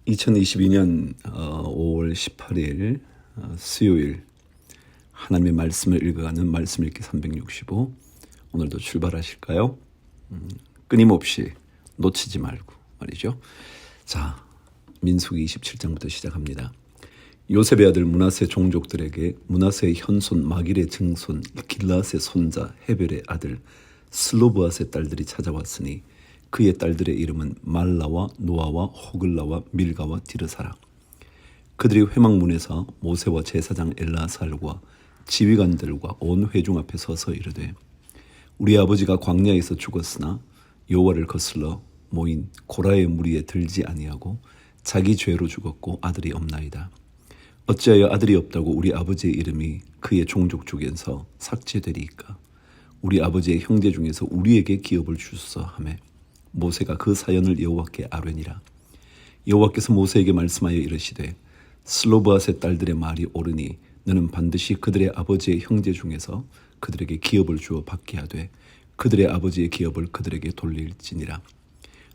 2022년 5월 18일 수요일 하나님의 말씀을 읽어가는 말씀 읽기 365 오늘도 출발하실까요? 끊임없이 놓치지 말고 말이죠. 자, 민수기 27장부터 시작합니다. 요셉의 아들 므낫세 종족들에게 므낫세의 현손 마길의 증손 길라앗의 손자 헤벨의 아들 슬로브앗의 딸들이 찾아왔으니 그의 딸들의 이름은 말라와 노아와 호글라와 밀가와 디르사라. 그들이 회막문에서 모세와 제사장 엘라살과 지휘관들과 온 회중 앞에 서서 이르되 우리 아버지가 광야에서 죽었으나 여호와를 거슬러 모인 고라의 무리에 들지 아니하고 자기 죄로 죽었고 아들이 없나이다. 어찌하여 아들이 없다고 우리 아버지의 이름이 그의 종족 중에서 삭제되리이까. 우리 아버지의 형제 중에서 우리에게 기업을 주소서 하매 모세가 그 사연을 여호와께 아뢰니라. 여호와께서 모세에게 말씀하여 이르시되 슬로브앗의 딸들의 말이 옳으니 너는 반드시 그들의 아버지의 형제 중에서 그들에게 기업을 주어 받게 하되 그들의 아버지의 기업을 그들에게 돌릴지니라.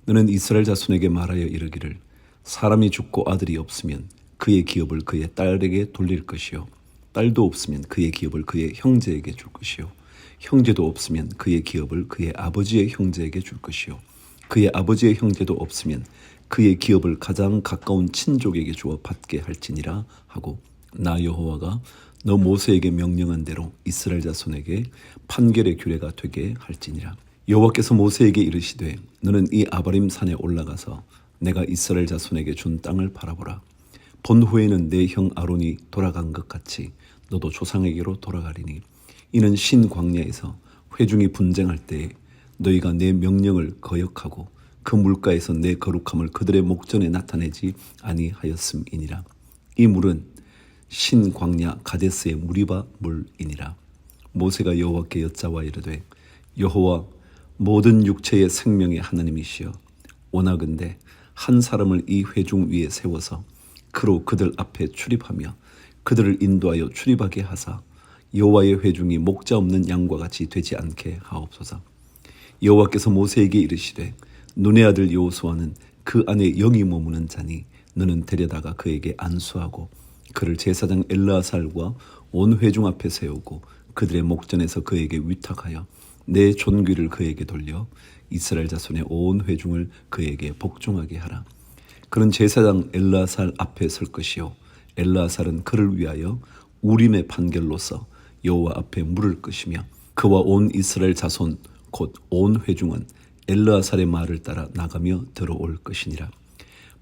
너는 이스라엘 자손에게 말하여 이르기를 사람이 죽고 아들이 없으면 그의 기업을 그의 딸에게 돌릴 것이요 딸도 없으면 그의 기업을 그의 형제에게 줄 것이요 형제도 없으면 그의 기업을 그의 아버지의 형제에게 줄 것이요 그의 아버지의 형제도 없으면 그의 기업을 가장 가까운 친족에게 주어 받게 할지니라 하고 나 여호와가 너 모세에게 명령한 대로 이스라엘 자손에게 판결의 규례가 되게 할지니라. 여호와께서 모세에게 이르시되 너는 이 아바림 산에 올라가서 내가 이스라엘 자손에게 준 땅을 바라보라. 본 후에는 내 형 아론이 돌아간 것 같이 너도 조상에게로 돌아가리니 이는 신 광야에서 회중이 분쟁할 때에 너희가 내 명령을 거역하고 그 물가에서 내 거룩함을 그들의 목전에 나타내지 아니하였음이니라. 이 물은 신 광야 가데스의 무리바 물이니라. 모세가 여호와께 여짜와 이르되 여호와 모든 육체의 생명의 하나님이시여 원하건대 한 사람을 이 회중 위에 세워서 그로 그들 앞에 출입하며 그들을 인도하여 출입하게 하사 여호와의 회중이 목자 없는 양과 같이 되지 않게 하옵소서. 여호와께서 모세에게 이르시되 눈의 아들 여호수아는 그 안에 영이 머무는 자니 너는 데려다가 그에게 안수하고 그를 제사장 엘르아살과 온 회중 앞에 세우고 그들의 목전에서 그에게 위탁하여 내 존귀를 그에게 돌려 이스라엘 자손의 온 회중을 그에게 복종하게 하라. 그는 제사장 엘르아살 앞에 설 것이요 엘르아살은 그를 위하여 우림의 판결로서 여호와 앞에 물을 것이며 그와 온 이스라엘 자손 곧 온 회중은 엘르아살의 말을 따라 나가며 들어올 것이니라.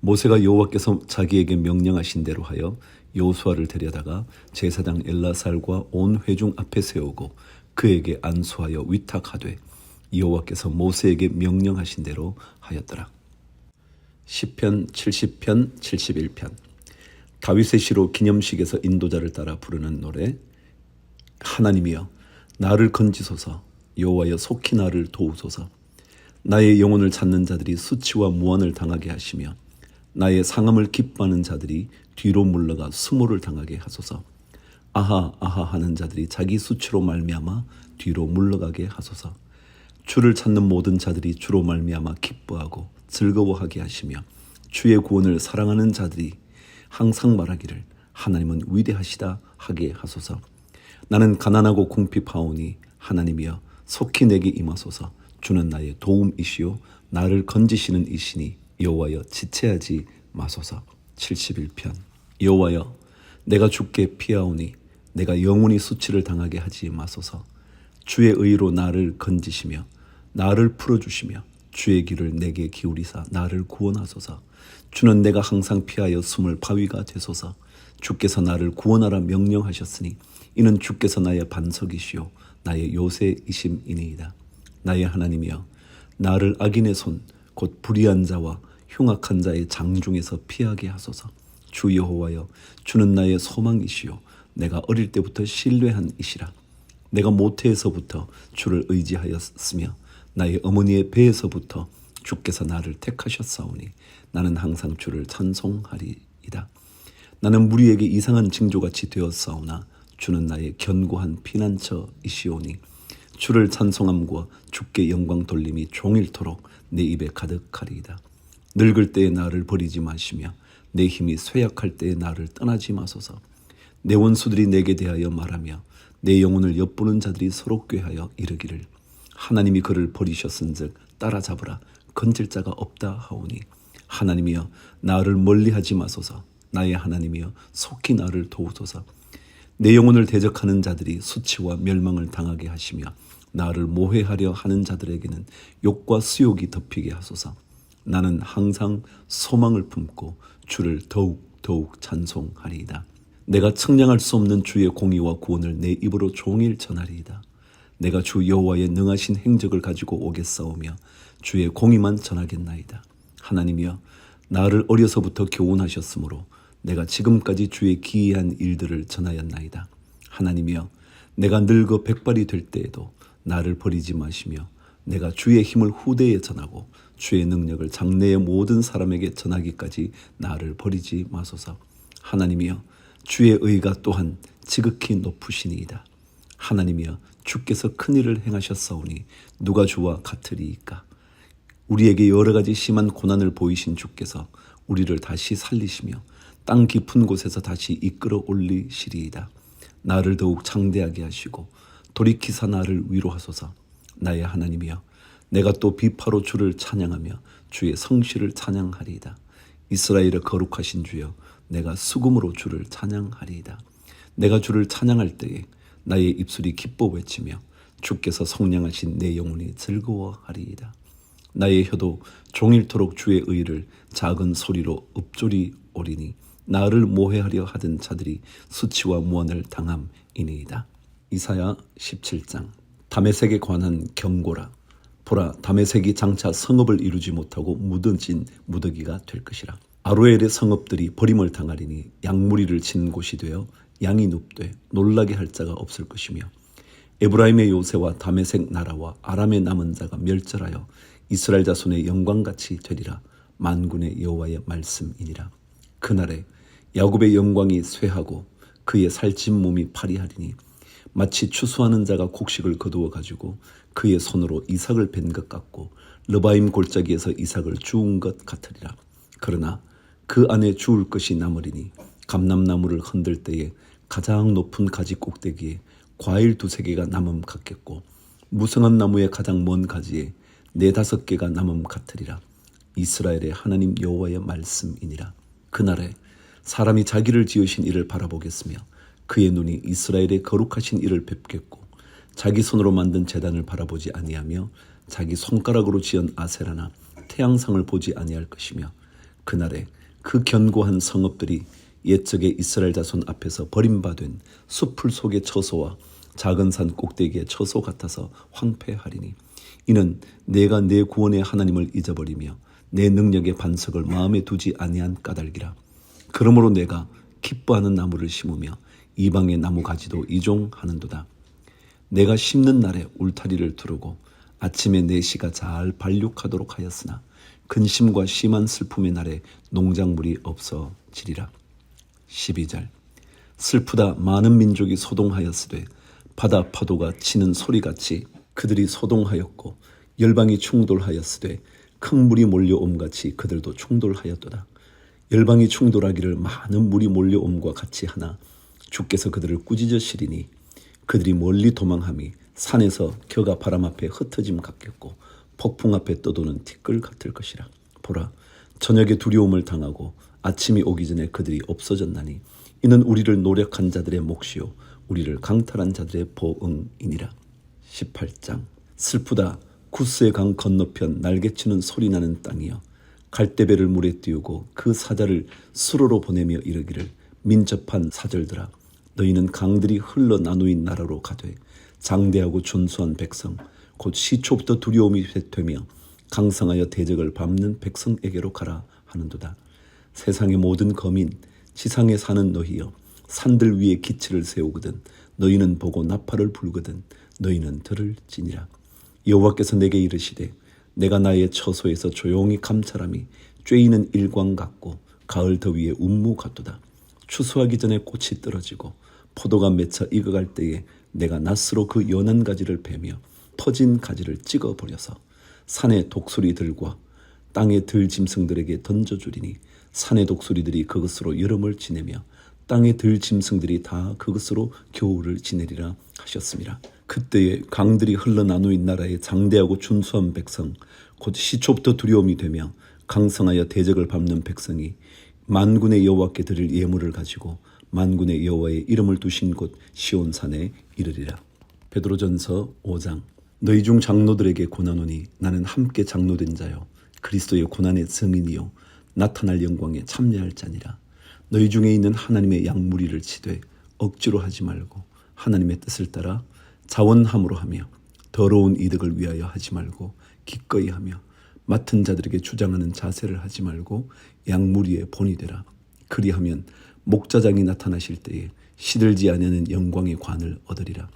모세가 여호와께서 자기에게 명령하신 대로 하여 여호수아를 데려다가 제사장 엘르아살과 온 회중 앞에 세우고 그에게 안수하여 위탁하되 여호와께서 모세에게 명령하신 대로 하였더라. 시편 70편 71편 다윗의 시로 기념식에서 인도자를 따라 부르는 노래. 하나님이여 나를 건지소서 여호와여 속히 나를 도우소서. 나의 영혼을 찾는 자들이 수치와 무한을 당하게 하시며 나의 상함을 기뻐하는 자들이 뒤로 물러가 수모를 당하게 하소서. 아하 아하 하는 자들이 자기 수치로 말미암아 뒤로 물러가게 하소서. 주를 찾는 모든 자들이 주로 말미암아 기뻐하고 즐거워하게 하시며 주의 구원을 사랑하는 자들이 항상 말하기를 하나님은 위대하시다 하게 하소서. 나는 가난하고 궁핍하오니 하나님이여 속히 내게 임하소서. 주는 나의 도움이시요 나를 건지시는 이시니 여호와여 지체하지 마소서. 71편 여호와여 내가 주께 피하오니 내가 영원히 수치를 당하게 하지 마소서. 주의 의로 나를 건지시며 나를 풀어주시며 주의 귀를 내게 기울이사 나를 구원하소서. 주는 내가 항상 피하여 숨을 바위가 되소서. 주께서 나를 구원하라 명령하셨으니 이는 주께서 나의 반석이시요 나의 요새이심이니이다. 나의 하나님이여 나를 악인의 손 곧 불의한 자와 흉악한 자의 장중에서 피하게 하소서. 주 여호와여 주는 나의 소망이시요 내가 어릴 때부터 신뢰한 이시라. 내가 모태에서부터 주를 의지하였으며 나의 어머니의 배에서부터 주께서 나를 택하셨사오니 나는 항상 주를 찬송하리이다. 나는 무리에게 이상한 징조같이 되었사오나 주는 나의 견고한 피난처이시오니 주를 찬송함과 주께 영광 돌림이 종일토록 내 입에 가득하리이다. 늙을 때에 나를 버리지 마시며 내 힘이 쇠약할 때에 나를 떠나지 마소서. 내 원수들이 내게 대하여 말하며 내 영혼을 엿보는 자들이 서로 꾀하여 이르기를 하나님이 그를 버리셨은즉 따라잡으라 건질 자가 없다 하오니 하나님이여 나를 멀리하지 마소서. 나의 하나님이여 속히 나를 도우소서. 내 영혼을 대적하는 자들이 수치와 멸망을 당하게 하시며 나를 모해하려 하는 자들에게는 욕과 수욕이 덮이게 하소서. 나는 항상 소망을 품고 주를 더욱 찬송하리이다. 내가 측량할 수 없는 주의 공의와 구원을 내 입으로 종일 전하리이다. 내가 주 여호와의 능하신 행적을 가지고 오겠사오며 주의 공의만 전하겠나이다. 하나님이여 나를 어려서부터 교훈하셨으므로 내가 지금까지 주의 기이한 일들을 전하였나이다. 하나님이여 내가 늙어 백발이 될 때에도 나를 버리지 마시며 내가 주의 힘을 후대에 전하고 주의 능력을 장래의 모든 사람에게 전하기까지 나를 버리지 마소서. 하나님이여 주의 의가 또한 지극히 높으시니이다. 하나님이여 주께서 큰 일을 행하셨사오니 누가 주와 같으리이까. 우리에게 여러 가지 심한 고난을 보이신 주께서 우리를 다시 살리시며 땅 깊은 곳에서 다시 이끌어 올리시리이다. 나를 더욱 장대하게 하시고 돌이키사 나를 위로하소서. 나의 하나님이여 내가 또 비파로 주를 찬양하며 주의 성실을 찬양하리이다. 이스라엘의 거룩하신 주여 내가 수금으로 주를 찬양하리이다. 내가 주를 찬양할 때에 나의 입술이 기뻐 외치며 주께서 성량하신 내 영혼이 즐거워하리이다. 나의 혀도 종일토록 주의 의를 작은 소리로 읊조리 오리니 나를 모해하려 하던 자들이 수치와 무한을 당함이니이다. 이사야 17장. 다메섹에 관한 경고라. 보라, 다메섹이 장차 성읍을 이루지 못하고 무너진 무더기가 될 것이라. 아로엘의 성읍들이 버림을 당하리니 양무리를 친 곳이 되어 양이 눕되 놀라게 할 자가 없을 것이며 에브라임의 요새와 다메섹 나라와 아람의 남은 자가 멸절하여 이스라엘 자손의 영광같이 되리라. 만군의 여호와의 말씀이니라. 그날에 야곱의 영광이 쇠하고 그의 살찐 몸이 파리하리니 마치 추수하는 자가 곡식을 거두어 가지고 그의 손으로 이삭을 벤 것 같고 르바임 골짜기에서 이삭을 주운 것 같으리라. 그러나 그 안에 주울 것이 남으리니 감람나무를 흔들 때에 가장 높은 가지 꼭대기에 과일 2-3개가 남음 같겠고 무성한 나무의 가장 먼 가지에 4-5개가 남음 같으리라. 이스라엘의 하나님 여호와의 말씀이니라. 그날에 사람이 자기를 지으신 이를 바라보겠으며 그의 눈이 이스라엘의 거룩하신 이를 뵙겠고 자기 손으로 만든 제단을 바라보지 아니하며 자기 손가락으로 지은 아세라나 태양상을 보지 아니할 것이며 그날에 그 견고한 성읍들이 옛적의 이스라엘 자손 앞에서 버림받은 숲풀 속의 처소와 작은 산 꼭대기의 처소 같아서 황폐하리니 이는 내가 내 구원의 하나님을 잊어버리며 내 능력의 반석을 마음에 두지 아니한 까닭이라. 그러므로 내가 기뻐하는 나무를 심으며 이방의 나무 가지도 이종하는도다. 내가 심는 날에 울타리를 두르고 아침에 내 씨가 잘 발육하도록 하였으나 근심과 심한 슬픔의 날에 농작물이 없어지리라. 12절. 슬프다 많은 민족이 소동하였으되 바다 파도가 치는 소리같이 그들이 소동하였고 열방이 충돌하였으되 큰 물이 몰려옴같이 그들도 충돌하였도다. 열방이 충돌하기를 많은 물이 몰려옴과 같이 하나 주께서 그들을 꾸짖으시리니 그들이 멀리 도망함이 산에서 겨가 바람 앞에 흩어짐 같겠고 폭풍 앞에 떠도는 티끌 같을 것이라. 보라, 저녁에 두려움을 당하고 아침이 오기 전에 그들이 없어졌나니 이는 우리를 노력한 자들의 몫이요 우리를 강탈한 자들의 보응이니라. 18장. 슬프다 구스의 강 건너편 날개치는 소리나는 땅이여 갈대배를 물에 띄우고 그 사자를 수로로 보내며 이르기를 민첩한 사절들아 너희는 강들이 흘러 나누인 나라로 가되 장대하고 준수한 백성 곧 시초부터 두려움이 되며 강성하여 대적을 밟는 백성에게로 가라 하는도다. 세상의 모든 거민 지상에 사는 너희여 산들 위에 기치를 세우거든 너희는 보고 나팔을 불거든 너희는 들을지니라. 여호와께서 내게 이르시되 내가 나의 처소에서 조용히 감찰함이 쬐이는 일광 같고 가을 더위에 운무 같도다. 추수하기 전에 꽃이 떨어지고 포도가 맺혀 익어갈 때에 내가 낫으로 그 연한 가지를 베며 퍼진 가지를 찍어버려서 산의 독수리들과 땅의 들짐승들에게 던져주리니 산의 독수리들이 그것으로 여름을 지내며 땅의 들짐승들이 다 그것으로 겨울을 지내리라 하셨습니다. 그때에 강들이 흘러나누인 나라의 장대하고 준수한 백성, 곧 시초부터 두려움이 되며 강성하여 대적을 밟는 백성이 만군의 여호와께 드릴 예물을 가지고 만군의 여호와의 이름을 두신 곳 시온산에 이르리라. 베드로전서 5장. 너희 중 장로들에게 고난오니 나는 함께 장로된 자요 그리스도의 고난의 증인이요 나타날 영광에 참여할 자니라. 너희 중에 있는 하나님의 양무리를 치되 억지로 하지 말고 하나님의 뜻을 따라 자원함으로 하며 더러운 이득을 위하여 하지 말고 기꺼이 하며 맡은 자들에게 주장하는 자세를 하지 말고 양무리의 본이 되라. 그리하면 목자장이 나타나실 때에 시들지 아니하는 영광의 관을 얻으리라.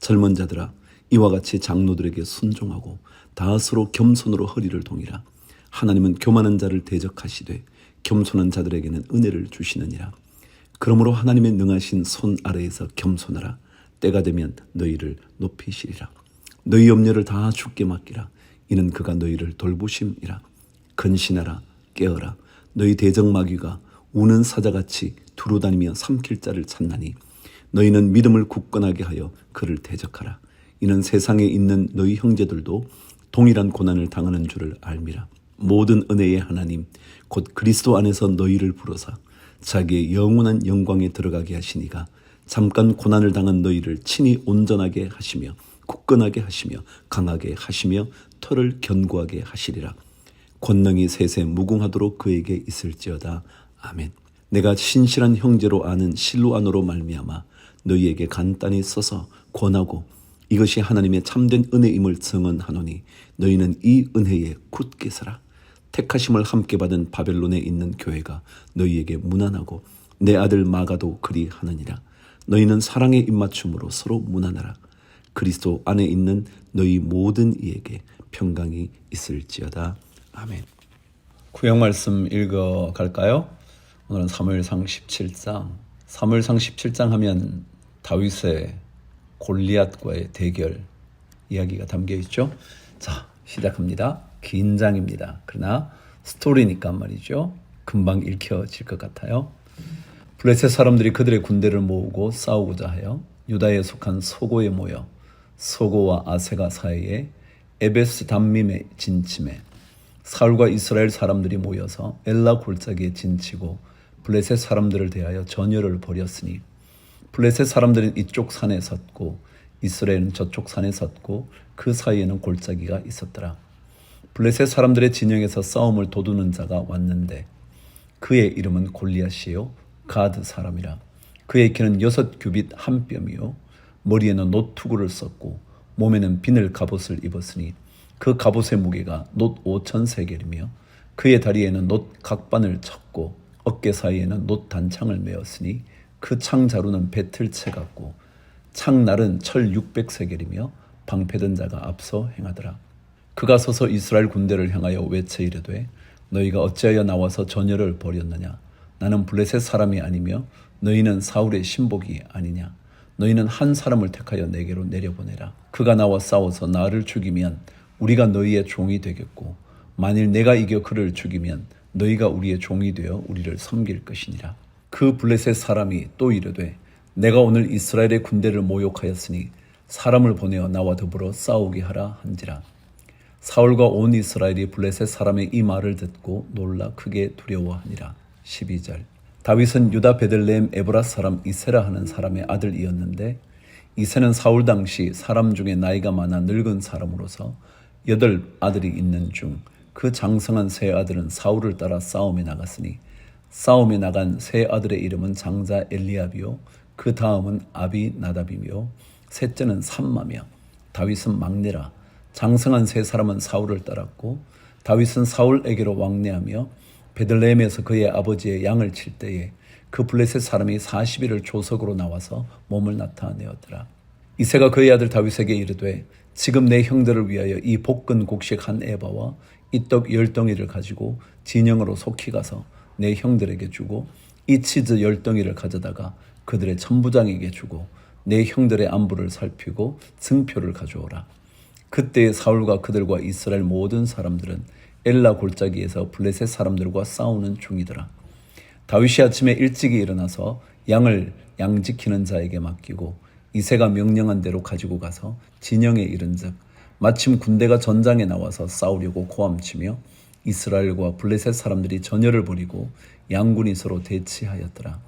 젊은 자들아 이와 같이 장로들에게 순종하고 다 서로 겸손으로 허리를 동이라. 하나님은 교만한 자를 대적하시되 겸손한 자들에게는 은혜를 주시느니라. 그러므로 하나님의 능하신 손 아래에서 겸손하라. 때가 되면 너희를 높이시리라. 너희 염려를 다 주께 맡기라. 이는 그가 너희를 돌보심이라. 근신하라. 깨어라. 너희 대적마귀가 우는 사자같이 두루다니며 삼킬 자를 찾나니 너희는 믿음을 굳건하게 하여 그를 대적하라. 이는 세상에 있는 너희 형제들도 동일한 고난을 당하는 줄을 알미라. 모든 은혜의 하나님 곧 그리스도 안에서 너희를 부르사 자기의 영원한 영광에 들어가게 하시니가 잠깐 고난을 당한 너희를 친히 온전하게 하시며 굳건하게 하시며 강하게 하시며 털을 견고하게 하시리라. 권능이 세세 무궁하도록 그에게 있을지어다. 아멘. 내가 신실한 형제로 아는 실로아노로 말미암아 너희에게 간단히 써서 권하고 이것이 하나님의 참된 은혜임을 증언하노니 너희는 이 은혜에 굳게 서라. 택하심을 함께 받은 바벨론에 있는 교회가 너희에게 문안하고 내 아들 마가도 그리 하느니라. 너희는 사랑의 입맞춤으로 서로 문안하라. 그리스도 안에 있는 너희 모든 이에게 평강이 있을지어다. 아멘. 구약 말씀 읽어갈까요? 오늘은 사무엘상 17장. 사무엘상 17장 하면 다윗의 골리앗과의 대결 이야기가 담겨있죠. 자, 시작합니다. 긴 장입니다. 그러나 스토리니까 말이죠. 금방 읽혀질 것 같아요. 블레셋 사람들이 그들의 군대를 모으고 싸우고자 하여 유다에 속한 소고에 모여 소고와 아세가 사이에 에베스 담밈에 진침해 사울과 이스라엘 사람들이 모여서 엘라 골짜기에 진치고 블레셋 사람들을 대하여 전열을 벌였으니 블레셋 사람들은 이쪽 산에 섰고 이스라엘은 저쪽 산에 섰고 그 사이에는 골짜기가 있었더라. 블레셋 사람들의 진영에서 싸움을 도두는 자가 왔는데 그의 이름은 골리앗이요 가드 사람이라. 그의 키는 6규빗 한 뼘이요 머리에는 놋투구를 썼고 몸에는 비늘 갑옷을 입었으니 그 갑옷의 무게가 놋 5,000세겔이며 그의 다리에는 놋 각반을 쳤고 어깨 사이에는 놋 단창을 메었으니 그 창 자루는 배틀채 같고 창날은 철 600세겔이며 방패든 자가 앞서 행하더라. 그가 서서 이스라엘 군대를 향하여 외쳐 이르되 너희가 어찌하여 나와서 전열을 벌였느냐. 나는 블레셋 사람이 아니며 너희는 사울의 신복이 아니냐. 너희는 한 사람을 택하여 내게로 내려보내라. 그가 나와 싸워서 나를 죽이면 우리가 너희의 종이 되겠고 만일 내가 이겨 그를 죽이면 너희가 우리의 종이 되어 우리를 섬길 것이니라. 그 블레셋 사람이 또 이르되 내가 오늘 이스라엘의 군대를 모욕하였으니 사람을 보내어 나와 더불어 싸우게 하라 한지라. 사울과 온 이스라엘이 블레셋 사람의 이 말을 듣고 놀라 크게 두려워하니라. 12절. 다윗은 유다 베들레헴 에브라 사람 이세라 하는 사람의 아들이었는데 이세는 사울 당시 사람 중에 나이가 많아 늙은 사람으로서 8 아들이 있는 중 그 장성한 세 아들은 사울을 따라 싸움에 나갔으니 싸움에 나간 세 아들의 이름은 장자 엘리압이요 그 다음은 아비나답이며 셋째는 삼마며 다윗은 막내라. 장성한 세 사람은 사울을 따랐고 다윗은 사울에게로 왕래하며 베들레헴에서 그의 아버지의 양을 칠 때에 그 블레셋 사람이 40일을 조석으로 나와서 몸을 나타내었더라. 이새가 그의 아들 다윗에게 이르되 지금 내 형들을 위하여 이 볶은 곡식 한 에바와 이 떡 10덩이를 가지고 진영으로 속히 가서 내 형들에게 주고 이 치즈 10덩이를 가져다가 그들의 천부장에게 주고 내 형들의 안부를 살피고 증표를 가져오라. 그때의 사울과 그들과 이스라엘 모든 사람들은 엘라 골짜기에서 블레셋 사람들과 싸우는 중이더라. 다윗이 아침에 일찍이 일어나서 양을 양지키는 자에게 맡기고 이새가 명령한 대로 가지고 가서 진영에 이른즉 마침 군대가 전장에 나와서 싸우려고 고함치며 이스라엘과 블레셋 사람들이 전열을 벌이고 양군이 서로 대치하였더라.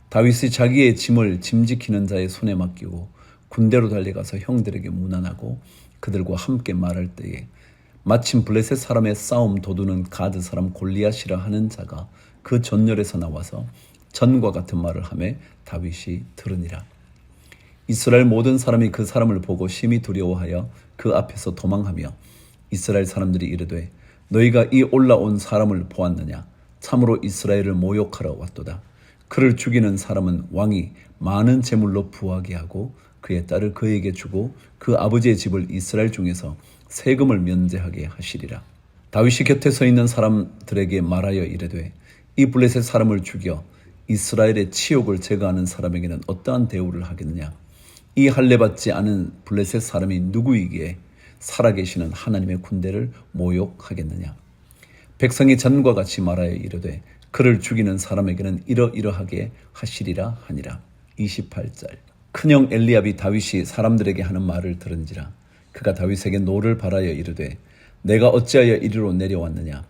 다윗이 자기의 짐을 짐지키는 자의 손에 맡기고 군대로 달려가서 형들에게 문안하고 그들과 함께 말할 때에 마침 블레셋 사람의 싸움 도두는 가드 사람 골리앗이라 하는 자가 그 전열에서 나와서 전과 같은 말을 하며 다윗이 들으니라. 이스라엘 모든 사람이 그 사람을 보고 심히 두려워하여 그 앞에서 도망하며 이스라엘 사람들이 이르되 너희가 이 올라온 사람을 보았느냐? 참으로 이스라엘을 모욕하러 왔도다. 그를 죽이는 사람은 왕이 많은 재물로 부하게 하고 그의 딸을 그에게 주고 그 아버지의 집을 이스라엘 중에서 세금을 면제하게 하시리라. 다윗이 곁에 서 있는 사람들에게 말하여 이르되 이 블레셋 사람을 죽여 이스라엘의 치욕을 제거하는 사람에게는 어떠한 대우를 하겠느냐? 이 할례받지 않은 블레셋 사람이 누구이기에 살아계시는 하나님의 군대를 모욕하겠느냐? 백성이 전과 같이 말하여 이르되 그를 죽이는 사람에게는 이러이러하게 하시리라 하니라. 28절. 큰형 엘리압이 다윗이 사람들에게 하는 말을 들은지라. 그가 다윗에게 노를 바라여 이르되 내가 어찌하여 이리로 내려왔느냐?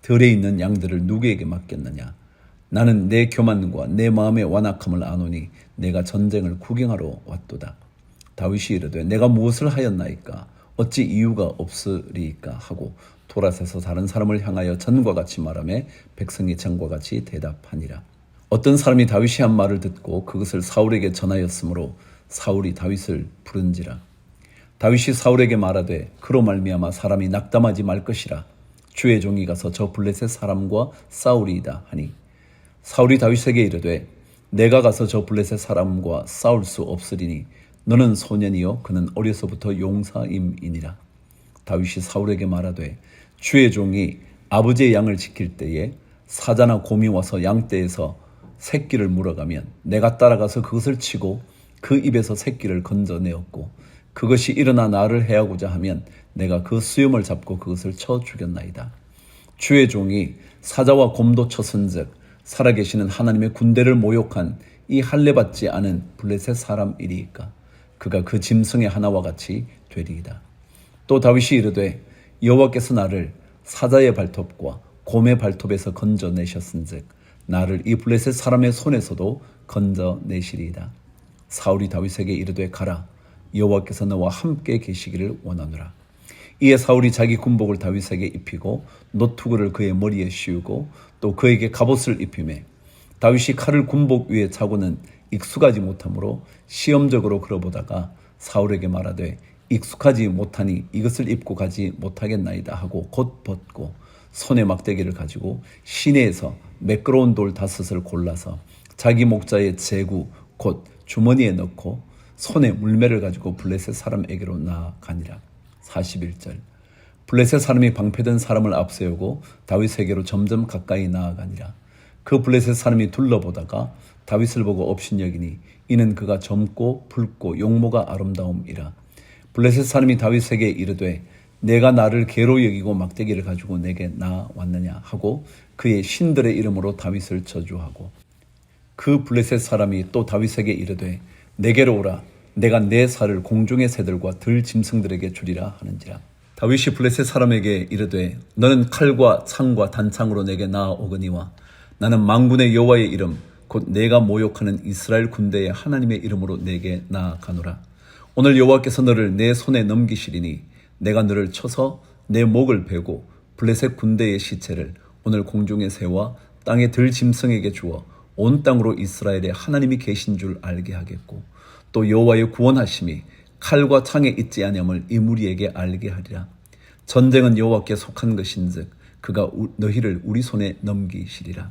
들에 있는 양들을 누구에게 맡겼느냐? 나는 내 교만과 내 마음의 완악함을 아노니 내가 전쟁을 구경하러 왔도다. 다윗이 이르되 내가 무엇을 하였나이까? 어찌 이유가 없으리이까? 하고 돌아서서 다른 사람을 향하여 전과 같이 말하며 백성이 전과 같이 대답하니라. 어떤 사람이 다윗이 한 말을 듣고 그것을 사울에게 전하였으므로 사울이 다윗을 부른지라. 다윗이 사울에게 말하되 그로 말미암아 사람이 낙담하지 말 것이라. 주의 종이 가서 저 블레셋 사람과 싸우리이다 하니 사울이 다윗에게 이르되 내가 가서 저 블레셋 사람과 싸울 수 없으리니 너는 소년이요 그는 어려서부터 용사임이니라. 다윗이 사울에게 말하되 주의 종이 아버지의 양을 지킬 때에 사자나 곰이 와서 양떼에서 새끼를 물어가면 내가 따라가서 그것을 치고 그 입에서 새끼를 건져내었고 그것이 일어나 나를 해하고자 하면 내가 그 수염을 잡고 그것을 쳐 죽였나이다. 주의 종이 사자와 곰도 쳤은즉 살아계시는 하나님의 군대를 모욕한 이 할례받지 않은 블레셋 사람이리이까? 그가 그 짐승의 하나와 같이 되리이다. 또 다윗이 이르되 여호와께서 나를 사자의 발톱과 곰의 발톱에서 건져내셨은즉 나를 이 블레셋 사람의 손에서도 건져내시리이다. 사울이 다윗에게 이르되 가라. 여호와께서 너와 함께 계시기를 원하노라. 이에 사울이 자기 군복을 다윗에게 입히고 노투구를 그의 머리에 씌우고 또 그에게 갑옷을 입히매 다윗이 칼을 군복 위에 차고는 익숙하지 못하므로 시험적으로 걸어보다가 사울에게 말하되 익숙하지 못하니 이것을 입고 가지 못하겠나이다 하고 곧 벗고 손에 막대기를 가지고 시내에서 매끄러운 돌 5을 골라서 자기 목자의 제구 곧 주머니에 넣고 손에 물매를 가지고 블레셋 사람에게로 나아가니라. 41절. 블레셋 사람이 방패든 사람을 앞세우고 다윗에게로 점점 가까이 나아가니라. 그 블레셋 사람이 둘러보다가 다윗을 보고 업신여기니 이는 그가 젊고 붉고 용모가 아름다움이라. 블레셋 사람이 다윗에게 이르되 내가 나를 개로 여기고 막대기를 가지고 내게 나왔느냐 하고 그의 신들의 이름으로 다윗을 저주하고 그 블레셋 사람이 또 다윗에게 이르되 내게로 오라. 내가 내 살을 공중의 새들과 들 짐승들에게 주리라 하는지라. 다윗이 블레셋 사람에게 이르되 너는 칼과 창과 단창으로 내게 나아오거니와 나는 만군의 여호와의 이름 곧 내가 모욕하는 이스라엘 군대의 하나님의 이름으로 내게 나아가노라. 오늘 여호와께서 너를 내 손에 넘기시리니 내가 너를 쳐서 내 목을 베고 블레셋 군대의 시체를 오늘 공중의 새와 땅의 들 짐승에게 주어 온 땅으로 이스라엘에 하나님이 계신 줄 알게 하겠고 또 여호와의 구원하심이 칼과 창에 있지 아니함을 이 무리에게 알게 하리라. 전쟁은 여호와께 속한 것인즉 그가 너희를 우리 손에 넘기시리라.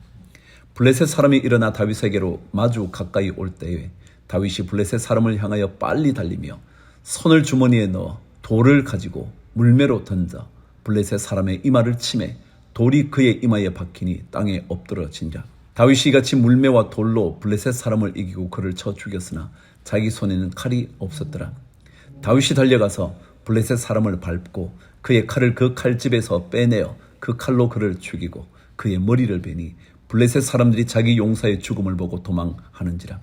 블레셋 사람이 일어나 다윗에게로 마주 가까이 올 때에 다윗이 블레셋 사람을 향하여 빨리 달리며 손을 주머니에 넣어 돌을 가지고 물매로 던져 블레셋 사람의 이마를 치매 돌이 그의 이마에 박히니 땅에 엎드러지니라. 다윗이 이같이 물매와 돌로 블레셋 사람을 이기고 그를 쳐 죽였으나 자기 손에는 칼이 없었더라. 다윗이 달려가서 블레셋 사람을 밟고 그의 칼을 그 칼집에서 빼내어 그 칼로 그를 죽이고 그의 머리를 베니 블레셋 사람들이 자기 용사의 죽음을 보고 도망하는지라.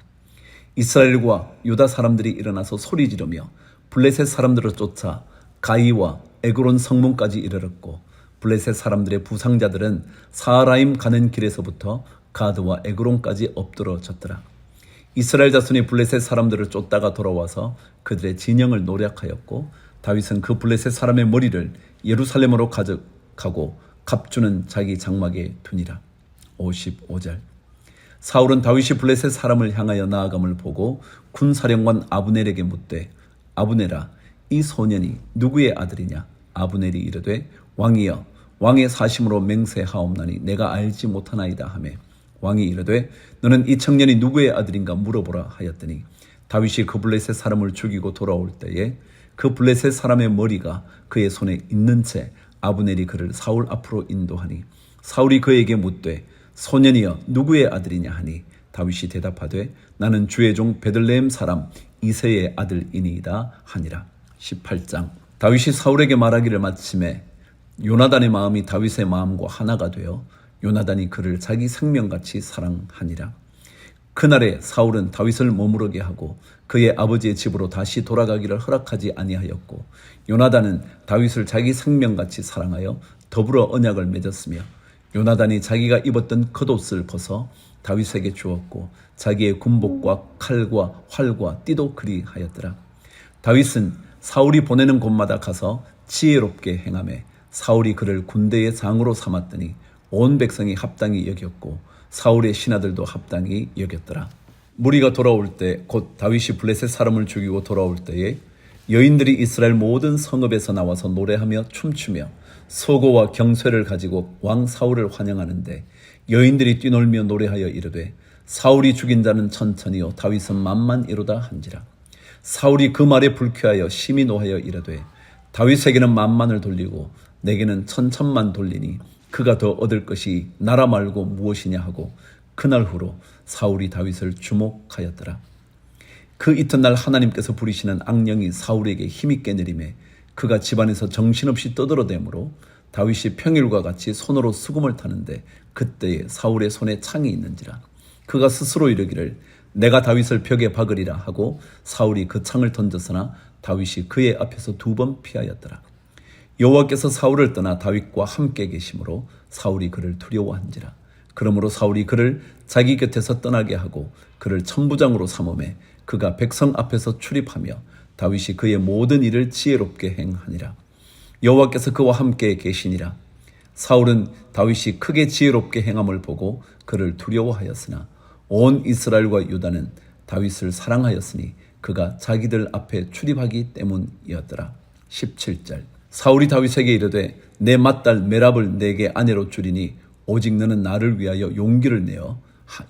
이스라엘과 유다 사람들이 일어나서 소리 지르며 블레셋 사람들을 쫓아 가이와 에그론 성문까지 이르렀고, 블레셋 사람들의 부상자들은 사하라임 가는 길에서부터 가드와 에그론까지 엎드러졌더라. 이스라엘 자손이 블레셋 사람들을 쫓다가 돌아와서 그들의 진영을 노략하였고, 다윗은 그 블레셋 사람의 머리를 예루살렘으로 가져가고 갑주는 자기 장막에 두니라. 55절. 사울은 다윗이 블레셋 사람을 향하여 나아감을 보고 군사령관 아브넬에게 묻되, 아브넬아, 이 소년이 누구의 아들이냐? 아브넬이 이르되, 왕이여, 왕의 사심으로 맹세하옵나니 내가 알지 못하나이다 하매, 왕이 이르되, 너는 이 청년이 누구의 아들인가 물어보라 하였더니, 다윗이 그 블레셋 사람을 죽이고 돌아올 때에 그 블레셋 사람의 머리가 그의 손에 있는 채 아브넬이 그를 사울 앞으로 인도하니, 사울이 그에게 묻되, 소년이여 누구의 아들이냐 하니, 다윗이 대답하되, 나는 주의 종 베들레헴 사람 이새의 아들이니이다 하니라. 18장. 다윗이 사울에게 말하기를 마침에 요나단의 마음이 다윗의 마음과 하나가 되어 요나단이 그를 자기 생명같이 사랑하니라. 그날에 사울은 다윗을 머무르게 하고 그의 아버지의 집으로 다시 돌아가기를 허락하지 아니하였고, 요나단은 다윗을 자기 생명같이 사랑하여 더불어 언약을 맺었으며, 요나단이 자기가 입었던 겉옷을 벗어 다윗에게 주었고 자기의 군복과 칼과 활과 띠도 그리하였더라. 다윗은 사울이 보내는 곳마다 가서 지혜롭게 행하매 사울이 그를 군대의 장으로 삼았더니 온 백성이 합당히 여겼고 사울의 신하들도 합당히 여겼더라. 무리가 돌아올 때 곧 다윗이 블레셋 사람을 죽이고 돌아올 때에 여인들이 이스라엘 모든 성읍에서 나와서 노래하며 춤추며 소고와 경쇠를 가지고 왕 사울을 환영하는데, 여인들이 뛰놀며 노래하여 이르되, 사울이 죽인 자는 천천히요 다윗은 만만이로다 한지라. 사울이 그 말에 불쾌하여 심히 노하여 이르되, 다윗에게는 만만을 돌리고 내게는 천천만 돌리니 그가 더 얻을 것이 나라 말고 무엇이냐 하고, 그날 후로 사울이 다윗을 주목하였더라. 그 이튿날 하나님께서 부리시는 악령이 사울에게 힘있게 내림에 그가 집안에서 정신없이 떠들어대므로 다윗이 평일과 같이 손으로 수금을 타는데 그때에 사울의 손에 창이 있는지라. 그가 스스로 이르기를 내가 다윗을 벽에 박으리라 하고 사울이 그 창을 던졌으나 다윗이 그의 앞에서 2번 피하였더라. 여호와께서 사울을 떠나 다윗과 함께 계심으로 사울이 그를 두려워한지라. 그러므로 사울이 그를 자기 곁에서 떠나게 하고 그를 천부장으로 삼음에 그가 백성 앞에서 출입하며 다윗이 그의 모든 일을 지혜롭게 행하니라. 여호와께서 그와 함께 계시니라. 사울은 다윗이 크게 지혜롭게 행함을 보고 그를 두려워하였으나 온 이스라엘과 유다는 다윗을 사랑하였으니 그가 자기들 앞에 출입하기 때문이었더라. 17절. 사울이 다윗에게 이르되 내 맏딸 메랍을 내게 아내로 주리니 오직 너는 나를 위하여 용기를 내어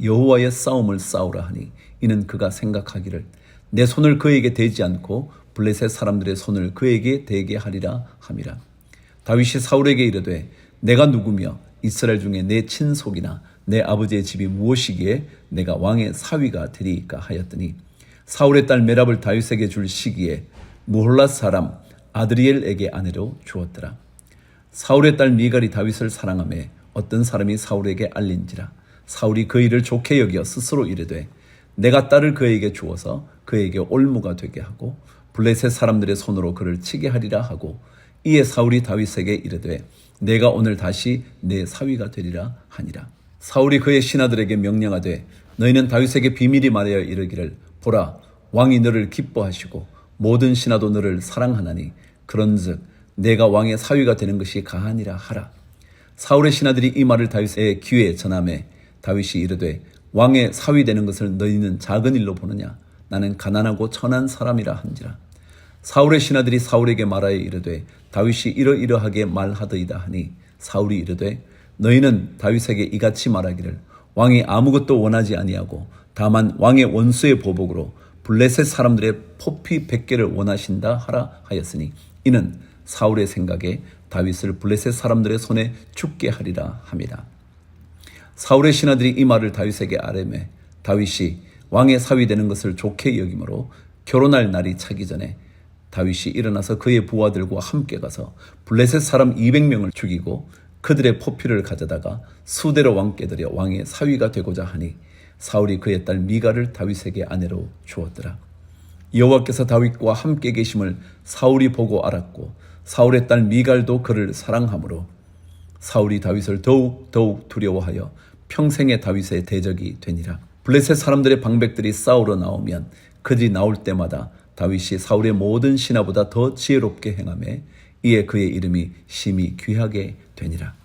여호와의 싸움을 싸우라 하니, 이는 그가 생각하기를 내 손을 그에게 대지 않고 블레셋 사람들의 손을 그에게 대게 하리라 함이라. 다윗이 사울에게 이르되 내가 누구며 이스라엘 중에 내 친속이나 내 아버지의 집이 무엇이기에 내가 왕의 사위가 되리이까 하였더니, 사울의 딸 메랍을 다윗에게 줄 시기에 무홀랏 사람 아드리엘에게 아내로 주었더라. 사울의 딸 미갈이 다윗을 사랑하며 어떤 사람이 사울에게 알린지라. 사울이 그 일을 좋게 여겨 스스로 이르되 내가 딸을 그에게 주어서 그에게 올무가 되게 하고 블레셋 사람들의 손으로 그를 치게 하리라 하고, 이에 사울이 다윗에게 이르되 내가 오늘 다시 내 사위가 되리라 하니라. 사울이 그의 신하들에게 명령하되 너희는 다윗에게 비밀히 말하여 이르기를 보라, 왕이 너를 기뻐하시고 모든 신하도 너를 사랑하나니 그런즉 내가 왕의 사위가 되는 것이 가하니라 하라. 사울의 신하들이 이 말을 다윗의 귀에 전하매 다윗이 이르되 왕의 사위 되는 것을 너희는 작은 일로 보느냐? 나는 가난하고 천한 사람이라 한지라. 사울의 신하들이 사울에게 말하여 이르되 다윗이 이러이러하게 말하더이다 하니, 사울이 이르되 너희는 다윗에게 이같이 말하기를 왕이 아무것도 원하지 아니하고 다만 왕의 원수의 보복으로 블레셋 사람들의 포피 100개를 원하신다 하라 하였으니, 이는 사울의 생각에 다윗을 블레셋 사람들의 손에 죽게 하리라 함이라. 사울의 신하들이 이 말을 다윗에게 아뢰매 다윗이 왕의 사위 되는 것을 좋게 여기므로 결혼할 날이 차기 전에 다윗이 일어나서 그의 부하들과 함께 가서 블레셋 사람 200명을 죽이고 그들의 포피를 가져다가 수대로 왕께 드려 왕의 사위가 되고자 하니 사울이 그의 딸 미갈을 다윗에게 아내로 주었더라. 여호와께서 다윗과 함께 계심을 사울이 보고 알았고 사울의 딸 미갈도 그를 사랑하므로 사울이 다윗을 더욱 두려워하여 평생의 다윗의 대적이 되니라. 블레셋 사람들의 방백들이 싸우러 나오면 그들이 나올 때마다 다윗이 사울의 모든 신하보다 더 지혜롭게 행하며 이에 그의 이름이 심히 귀하게 되니라.